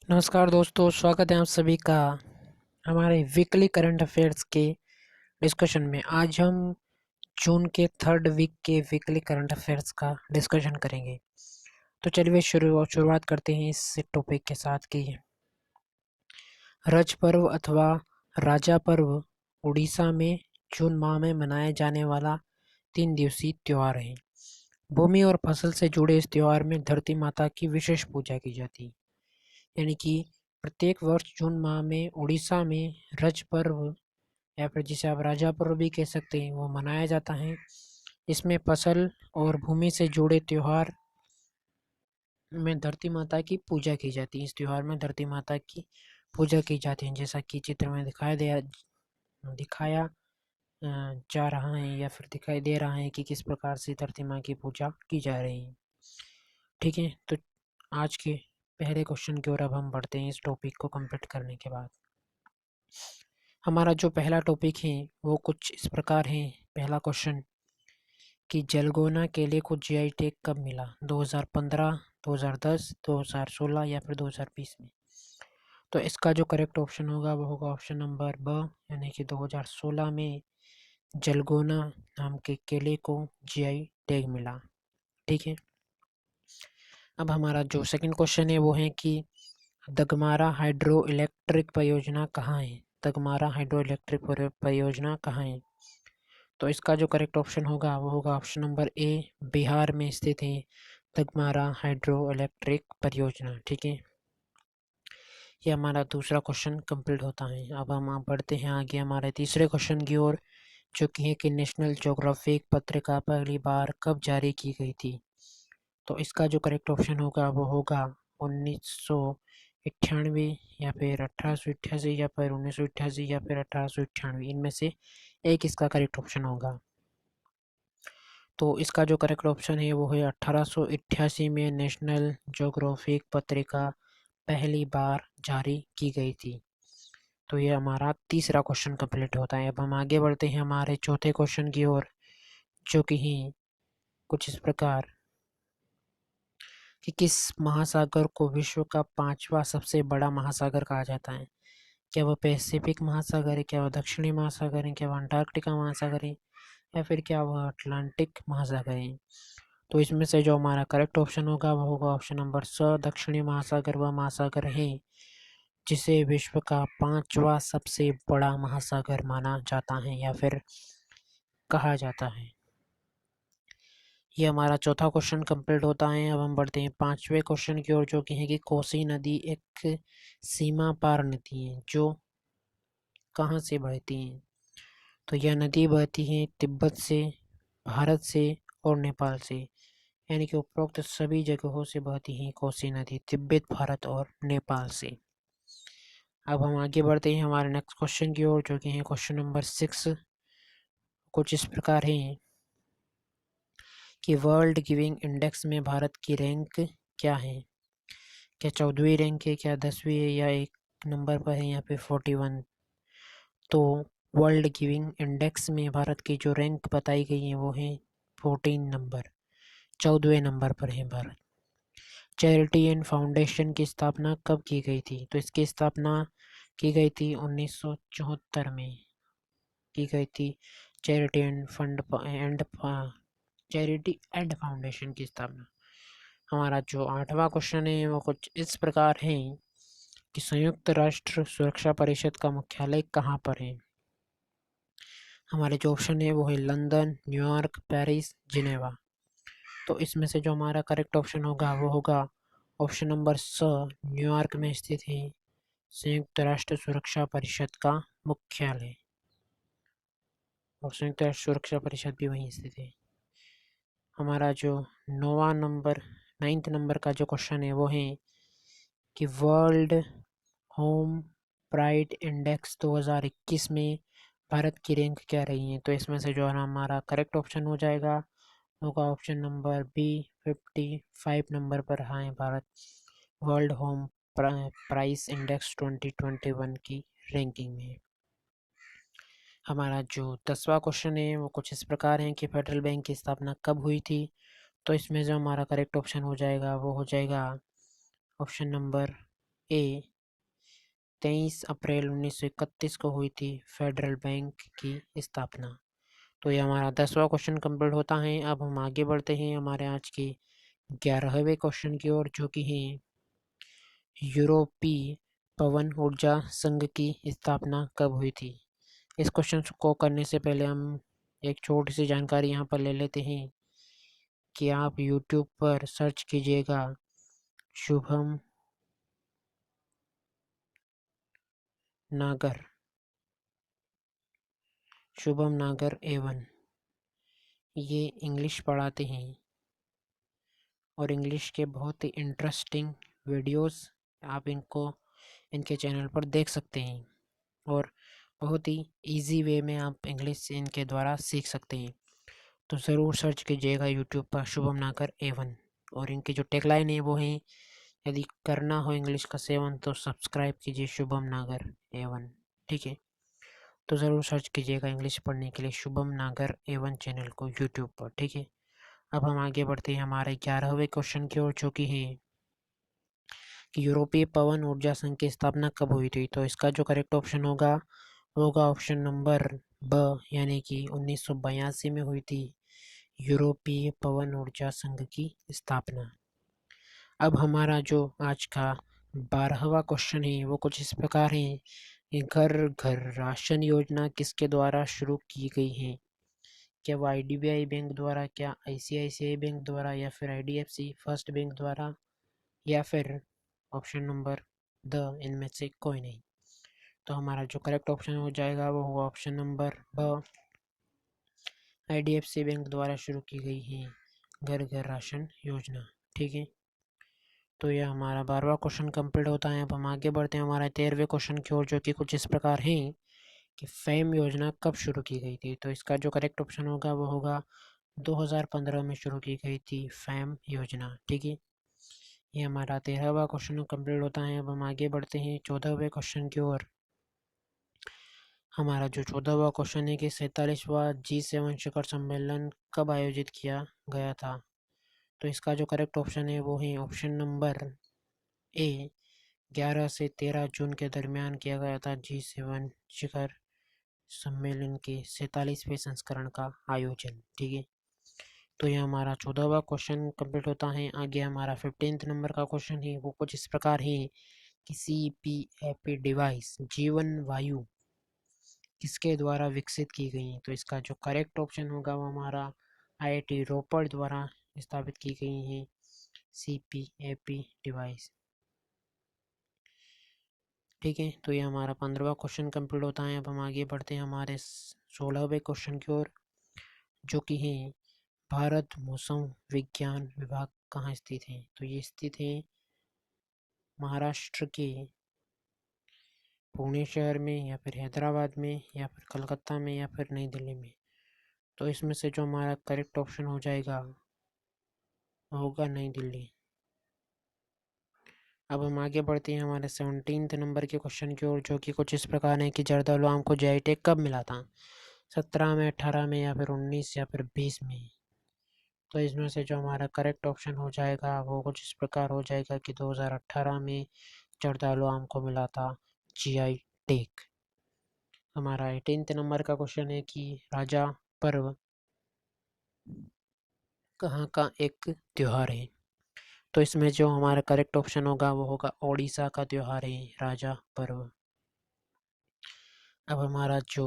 नमस्कार दोस्तों, स्वागत है आप सभी का हमारे वीकली करंट अफेयर्स के डिस्कशन में। आज हम जून के थर्ड वीक के वीकली करंट अफेयर्स का डिस्कशन करेंगे। तो चलिए शुरुआत करते हैं इस टॉपिक के साथ कि रज पर्व अथवा राजा पर्व उड़ीसा में जून माह में मनाया जाने वाला 3 दिवसीय त्यौहार है। भूमि और फसल से जुड़े इस त्यौहार में धरती माता की विशेष पूजा की जाती है। यानी कि प्रत्येक वर्ष जून माह में उड़ीसा में रज पर्व या फिर जिसे आप राजा पर्व भी कह सकते हैं वो मनाया जाता है। इसमें फसल और भूमि से जुड़े त्योहार में धरती माता की पूजा की जाती है। इस त्योहार में धरती माता की पूजा की जाती है, जैसा कि चित्र में दिखाया जा रहा है या फिर दिखाई दे रहा है कि किस प्रकार से धरती माँ की पूजा की जा रही है। ठीक है, तो आज के पहले क्वेश्चन की ओर अब हम बढ़ते हैं। इस टॉपिक को कंप्लीट करने के बाद हमारा जो पहला टॉपिक है वो कुछ इस प्रकार है। पहला क्वेश्चन कि जलगोना केले को जीआई टैग कब मिला? 2015, 2010, 2016 या फिर 2020 में? तो इसका जो करेक्ट ऑप्शन होगा वो होगा ऑप्शन नंबर ब, यानी कि 2016 में जलगोना नाम के केले को जीआई टैग मिला। ठीक है, अब हमारा जो सेकंड क्वेश्चन है वो है कि दगमारा हाइड्रो इलेक्ट्रिक परियोजना कहाँ है? दगमारा हाइड्रो इलेक्ट्रिक परियोजना कहाँ है? तो इसका जो करेक्ट ऑप्शन होगा वो होगा ऑप्शन नंबर ए, बिहार में स्थित है दगमारा हाइड्रो इलेक्ट्रिक परियोजना। ठीक है, ये हमारा दूसरा क्वेश्चन कंप्लीट होता है। अब हम बढ़ते हैं आगे हमारे तीसरे क्वेश्चन की ओर, जो कि है कि नेशनल ज्योग्राफिक पत्रिका पहली बार कब जारी की गई थी? तो इसका जो करेक्ट ऑप्शन होगा वो होगा 1998 या फिर 1888 या फिर 1988 या फिर 1898, इनमें से एक इसका करेक्ट ऑप्शन होगा। तो इसका जो करेक्ट ऑप्शन है वो है 1888 में नेशनल ज्योग्राफिक पत्रिका पहली बार जारी की गई थी। तो ये हमारा तीसरा क्वेश्चन कंप्लीट होता है। अब हम आगे बढ़ते हैं हमारे चौथे क्वेश्चन की ओर, जो कि है कुछ इस प्रकार कि किस महासागर को विश्व का 5वां सबसे बड़ा महासागर कहा जाता है? क्या वह पैसिफिक महासागर है, क्या वह दक्षिणी महासागर है, क्या वह अंटार्कटिका महासागर है, या फिर क्या वह अटलांटिक महासागर है? तो इसमें से जो हमारा करेक्ट ऑप्शन होगा वो होगा ऑप्शन नंबर स, दक्षिणी महासागर वह महासागर है जिसे विश्व का 5वां सबसे बड़ा महासागर माना जाता है या फिर कहा जाता है। ये हमारा चौथा क्वेश्चन कंप्लीट होता है। अब हम बढ़ते हैं पांचवें क्वेश्चन की ओर, जो कि है कि कोसी नदी एक सीमा पार नदी है जो कहाँ से बहती है? तो यह नदी बहती है तिब्बत से, भारत से और नेपाल से, यानी कि उपरोक्त सभी जगहों से बहती है कोसी नदी, तिब्बत, भारत और नेपाल से। अब हम आगे बढ़ते हैं हमारे नेक्स्ट क्वेश्चन की ओर, जो कि है क्वेश्चन नंबर 6। कुछ इस प्रकार है कि वर्ल्ड गिविंग इंडेक्स में भारत की रैंक क्या है? क्या 14वीं रैंक है, क्या 10वीं है, या एक नंबर पर है, या फिर 41? तो वर्ल्ड गिविंग इंडेक्स में भारत की जो रैंक बताई गई है वो है 14 नंबर, 14वें नंबर पर है भारत। चैरिटी एंड फाउंडेशन की स्थापना कब की गई थी? तो इसकी स्थापना की गई थी 1974 में की गई थी। Charity end fund and charity and foundation की स्थापना। हमारा जो आठवां क्वेश्चन है वो कुछ इस प्रकार है कि संयुक्त राष्ट्र सुरक्षा परिषद का मुख्यालय कहाँ पर है? हमारे जो ऑप्शन है वो है लंदन, न्यूयॉर्क, पेरिस, जिनेवा। तो इसमें से जो हमारा करेक्ट ऑप्शन होगा वो होगा ऑप्शन नंबर स, न्यूयॉर्क में स्थित है संयुक्त राष्ट्र सुरक्षा परिषद का मुख्यालय, और संयुक्त राष्ट्र सुरक्षा परिषद भी वहीं स्थित है। हमारा जो नाइन्थ नंबर का जो क्वेश्चन है वो है कि वर्ल्ड होम प्राइड इंडेक्स 2021 में भारत की रैंक क्या रही है? तो इसमें से जो है हमारा करेक्ट ऑप्शन हो जाएगा होगा ऑप्शन नंबर बी, 55 नंबर पर है Bharat world home price index 2021 की रैंकिंग में। हमारा जो 10वां क्वेश्चन है वो कुछ इस प्रकार है कि फेडरल बैंक की स्थापना कब हुई थी? तो इसमें जो हमारा करेक्ट ऑप्शन हो जाएगा वो हो जाएगा ऑप्शन नंबर ए 23 अप्रैल 1931 को हुई थी फेडरल बैंक की स्थापना। तो ये हमारा 10वां क्वेश्चन कंप्लीट होता है। अब हम आगे बढ़ते हैं हमारे आज के 11वें क्वेश्चन की ओर, जो कि है यूरोपीय पवन ऊर्जा संघ की स्थापना कब हुई थी। इस क्वेश्चन को करने से पहले हम एक छोटी सी जानकारी यहाँ पर ले लेते हैं कि आप YouTube पर सर्च कीजिएगा शुभम नागर, शुभम नागर A1। ये इंग्लिश पढ़ाते हैं और इंग्लिश के बहुत ही इंटरेस्टिंग वीडियोस आप इनके चैनल पर देख सकते हैं और बहुत ही इजी वे में आप इंग्लिश इनके द्वारा सीख सकते हैं। तो ज़रूर सर्च कीजिएगा यूट्यूब पर शुभम नागर A1। और इनकी जो टैगलाइन है वो है, यदि करना हो इंग्लिश का सेवन तो सब्सक्राइब कीजिए शुभम नागर A1। ठीक है, तो ज़रूर सर्च कीजिएगा इंग्लिश पढ़ने के लिए शुभम नागर A1 चैनल को यूट्यूब पर। ठीक है, अब हम आगे बढ़ते हैं हमारे 11वें क्वेश्चन की ओर, जो कि है कि यूरोपीय पवन ऊर्जा संघ की स्थापना कब हुई थी। तो इसका जो करेक्ट ऑप्शन होगा ऑप्शन नंबर ब, यानी कि 1982 में हुई थी यूरोपीय पवन ऊर्जा संघ की स्थापना। अब हमारा जो आज का 12वां क्वेश्चन है वो कुछ इस प्रकार है कि घर घर राशन योजना किसके द्वारा शुरू की गई है। क्या वो IDBI बैंक द्वारा, क्या ICICI बैंक द्वारा, या फिर IDFC फर्स्ट बैंक द्वारा, या फिर ऑप्शन नंबर द, इनमें से कोई नहीं। तो हमारा जो करेक्ट ऑप्शन हो जाएगा वो होगा ऑप्शन नंबर ब, IDFC बैंक द्वारा शुरू की गई है घर घर राशन योजना। ठीक है, तो यह हमारा 12वां क्वेश्चन कंप्लीट होता है। अब हम आगे बढ़ते हैं हमारे 13वें क्वेश्चन की ओर, जो कि कुछ इस प्रकार है कि फैम योजना कब शुरू की गई थी। तो इसका जो करेक्ट ऑप्शन होगा वो होगा 2015 में शुरू की गई थी फैम योजना। ठीक है, ये हमारा 13वां क्वेश्चन कंप्लीट होता है। अब हम आगे बढ़ते हैं 14वें क्वेश्चन की ओर। हमारा जो 14वां क्वेश्चन है कि 47वां G7 शिखर सम्मेलन कब आयोजित किया गया था। तो इसका जो करेक्ट ऑप्शन है वो है ऑप्शन नंबर ए, 11 से 13 जून के दरमियान किया गया था G7 शिखर सम्मेलन के 47वें संस्करण का आयोजन। ठीक है, तो ये हमारा 14वां क्वेश्चन कंप्लीट होता है। आगे हमारा 15 नंबर का क्वेश्चन है वो कुछ इस प्रकार है कि CPAP डिवाइस जीवन वायु किसके द्वारा विकसित की गई है। तो इसका जो करेक्ट ऑप्शन होगा वो हमारा IIT रोपड़ द्वारा स्थापित की गई है CPAP डिवाइस। ठीक है, तो ये हमारा 15वां क्वेश्चन कंप्लीट होता है। अब हम आगे बढ़ते हैं हमारे 16वें क्वेश्चन की ओर, जो कि है भारत मौसम विज्ञान विभाग कहाँ स्थित है। तो ये स्थित है महाराष्ट्र के पुणे शहर में, या फिर हैदराबाद में, या फिर कलकत्ता में, या फिर नई दिल्ली में। तो इसमें से जो हमारा करेक्ट ऑप्शन हो जाएगा वो होगा नई दिल्ली। अब हम आगे बढ़ते हैं हमारे 17 नंबर के क्वेश्चन की ओर, जो कि कुछ इस प्रकार है कि जर्दालू आम को GI टैग कब मिला था। 17 में, 18 में, या फिर 19, या फिर 20 में। तो इसमें से जो हमारा करेक्ट ऑप्शन हो जाएगा वो कुछ इस प्रकार हो जाएगा कि 2018 में जर्दालू आम को मिला था GI टैग। हमारा 18 नंबर का क्वेश्चन है कि राजा पर्व कहाँ का एक त्योहार है। तो इसमें जो हमारा करेक्ट ऑप्शन होगा वो होगा ओडिशा का त्योहार है राजा पर्व। अब हमारा जो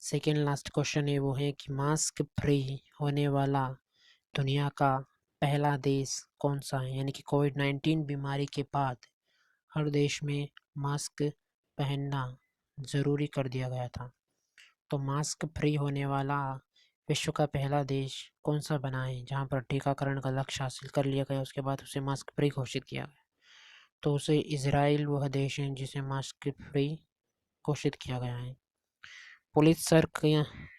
सेकेंड लास्ट क्वेश्चन है वो है कि मास्क फ्री होने वाला दुनिया का पहला देश कौन सा है। यानी कि कोविड-19 बीमारी के बाद हर देश में मास्क पहनना ज़रूरी कर दिया गया था। तो मास्क फ्री होने वाला विश्व का पहला देश कौन सा बना है जहाँ पर टीकाकरण का लक्ष्य हासिल कर लिया गया, उसके बाद उसे मास्क फ्री घोषित किया गया। तो उसे इजराइल वह देश है जिसे मास्क फ्री घोषित किया गया है। पुलित्ज़र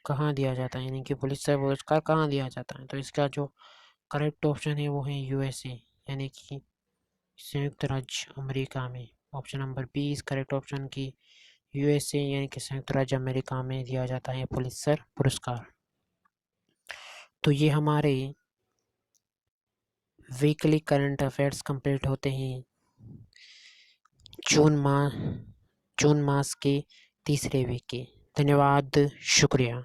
कहाँ दिया जाता है, यानी कि पुलित्ज़र पुरस्कार कहाँ दिया जाता है। तो इसका जो करेक्ट ऑप्शन है वो है USA, यानी कि संयुक्त राज्य अमेरिका में। ऑप्शन नंबर बी इस करेक्ट ऑप्शन की USA यानी कि संयुक्त राज्य अमेरिका में दिया जाता है पुलित्ज़र पुरस्कार। तो ये हमारे वीकली करंट अफेयर्स कंप्लीट होते हैं जून माह जून मास के तीसरे वीक की। धन्यवाद, शुक्रिया।